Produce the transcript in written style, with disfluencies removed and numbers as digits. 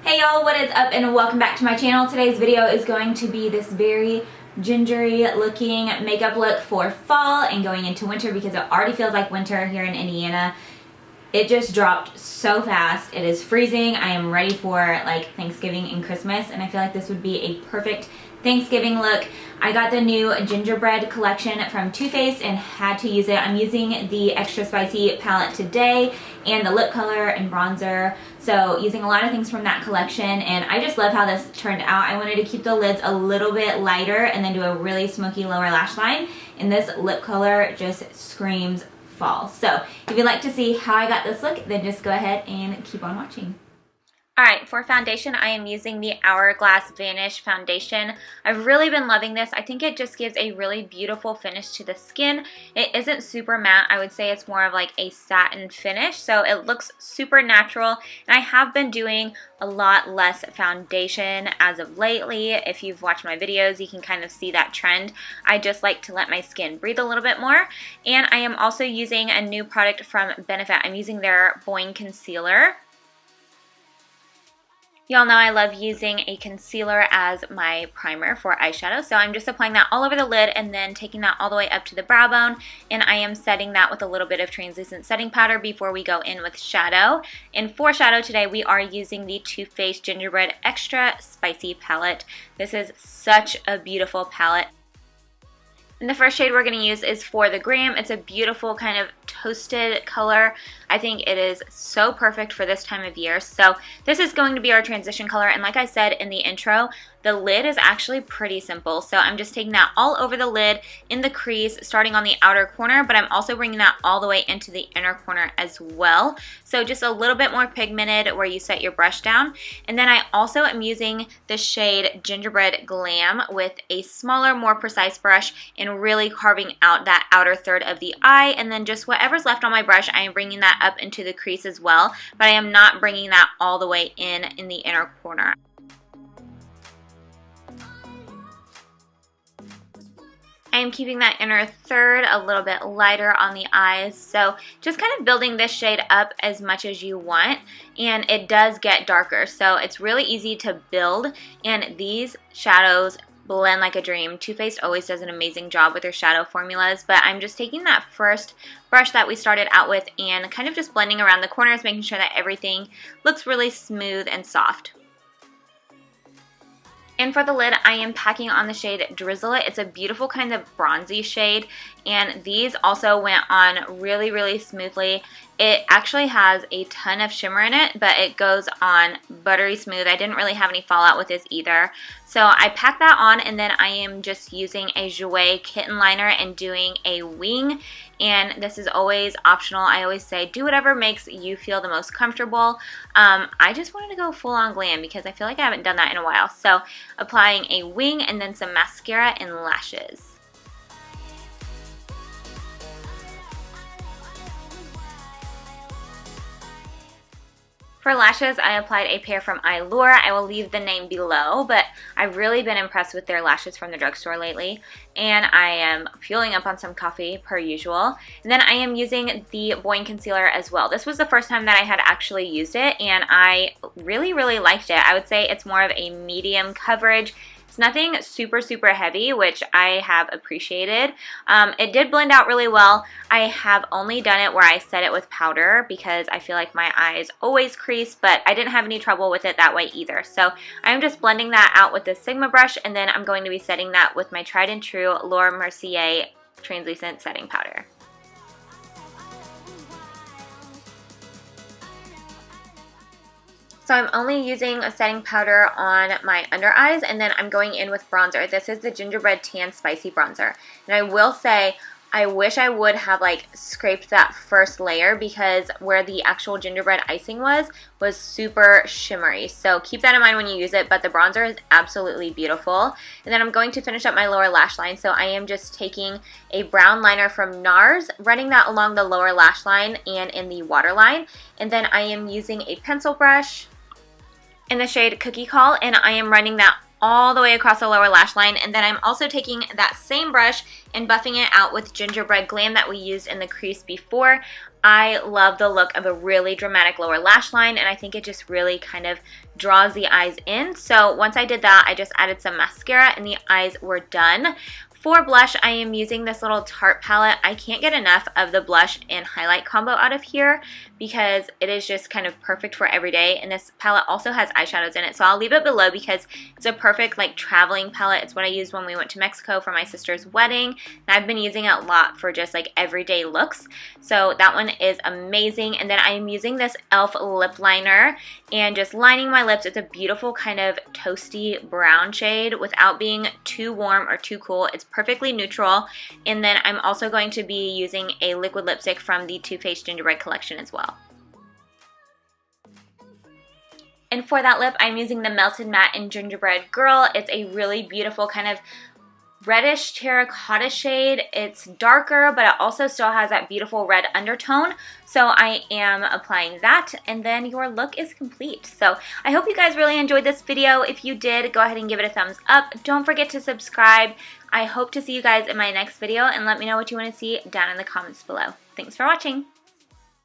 Hey y'all, what is up and welcome back to my channel. Today's video is going to be this very gingery looking makeup look for fall and going into winter because it already feels like winter here in Indiana. It just dropped so fast. It is freezing. I am ready for like Thanksgiving and Christmas, and I feel like this would be a perfect Thanksgiving look. I got the new Gingerbread collection from Too Faced and had to use it. I'm using the extra spicy palette today and the lip color and bronzer. So using a lot of things from that collection, and I just love how this turned out. I wanted to keep the lids a little bit lighter and then do a really smoky lower lash line. And this lip color just screams fall. So if you'd like to see how I got this look, then just go ahead and keep on watching. Alright, for foundation, I am using the Hourglass Vanish foundation. I've really been loving this. I think it just gives a really beautiful finish to the skin. It isn't super matte. I would say it's more of like a satin finish, so it looks super natural. And I have been doing a lot less foundation as of lately. If you've watched my videos, you can kind of see that trend. I just like to let my skin breathe a little bit more. And I am also using a new product from Benefit. I'm using their Boi-ing concealer. Y'all know I love using a concealer as my primer for eyeshadow, so I'm just applying that all over the lid and then taking that all the way up to the brow bone, and I am setting that with a little bit of translucent setting powder before we go in with shadow. And for shadow today, we are using the Too Faced Gingerbread Extra Spicy Palette. This is such a beautiful palette. And the first shade we're going to use is For the Gram. It's a beautiful kind of toasted color. I think it is so perfect for this time of year. So this is going to be our transition color, and like I said in the intro, the lid is actually pretty simple. So I'm just taking that all over the lid in the crease, starting on the outer corner, but I'm also bringing that all the way into the inner corner as well. So just a little bit more pigmented where you set your brush down. And then I also am using the shade Gingerbread Glam with a smaller, more precise brush and really carving out that outer third of the eye, and then just whatever's left on my brush, I am bringing that up into the crease as well, but I am not bringing that all the way in the inner corner. I am keeping that inner third a little bit lighter on the eyes, so just kind of building this shade up as much as you want, and it does get darker, so it's really easy to build, and these shadows blend like a dream. Too Faced always does an amazing job with their shadow formulas, but I'm just taking that first brush that we started out with and kind of just blending around the corners, making sure that everything looks really smooth and soft. And for the lid, I am packing on the shade Drizzle It. It's a beautiful kind of bronzy shade, and these also went on really, really smoothly. It actually has a ton of shimmer in it, but it goes on buttery smooth. I didn't really have any fallout with this either. So I packed that on, and then I am just using a Jouer Kitten liner and doing a wing. And this is always optional. I always say do whatever makes you feel the most comfortable. I just wanted to go full on glam because I feel like I haven't done that in a while. So applying a wing and then some mascara and lashes. For lashes, I applied a pair from Eyelure. I will leave the name below, but I've really been impressed with their lashes from the drugstore lately, and I am fueling up on some coffee per usual. And then I am using the Boi-ing concealer as well. This was the first time that I had actually used it, and I really, really liked it. I would say it's more of a medium coverage. It's nothing super, super heavy, which I have appreciated. It did blend out really well. I have only done it where I set it with powder because I feel like my eyes always crease, but I didn't have any trouble with it that way either. So I'm just blending that out with this Sigma brush, and then I'm going to be setting that with my tried and true Laura Mercier translucent setting powder. So I'm only using a setting powder on my under eyes, and then I'm going in with bronzer. This is the Gingerbread Tan Spicy Bronzer. And I will say, I wish I would have like scraped that first layer because where the actual gingerbread icing was super shimmery. So keep that in mind when you use it, but the bronzer is absolutely beautiful. And then I'm going to finish up my lower lash line. So I am just taking a brown liner from NARS, running that along the lower lash line and in the waterline. And then I am using a pencil brush in the shade Cookie Call, and I am running that all the way across the lower lash line. And then I'm also taking that same brush and buffing it out with Gingerbread Glam that we used in the crease before. I love the look of a really dramatic lower lash line, and I think it just really kind of draws the eyes in. So once I did that, I just added some mascara and the eyes were done. For blush, I am using this little Tarte palette. I can't get enough of the blush and highlight combo out of here because it is just kind of perfect for every day. And this palette also has eyeshadows in it, so I'll leave it below because it's a perfect like traveling palette. It's what I used when we went to Mexico for my sister's wedding, and I've been using it a lot for just like everyday looks. So that one is amazing. And then I am using this e.l.f. lip liner and just lining my lips. It's a beautiful kind of toasty brown shade without being too warm or too cool. It's perfectly neutral. And then I'm also going to be using a liquid lipstick from the Too Faced Gingerbread collection as well. And for that lip, I'm using the Melted Matte in Gingerbread Girl. It's a really beautiful kind of reddish terracotta shade. It's darker, but it also still has that beautiful red undertone. So I am applying that, and then your look is complete. So I hope you guys really enjoyed this video. If you did, go ahead and give it a thumbs up. Don't forget to subscribe. I hope to see you guys in my next video, and let me know what you want to see down in the comments below. Thanks for watching.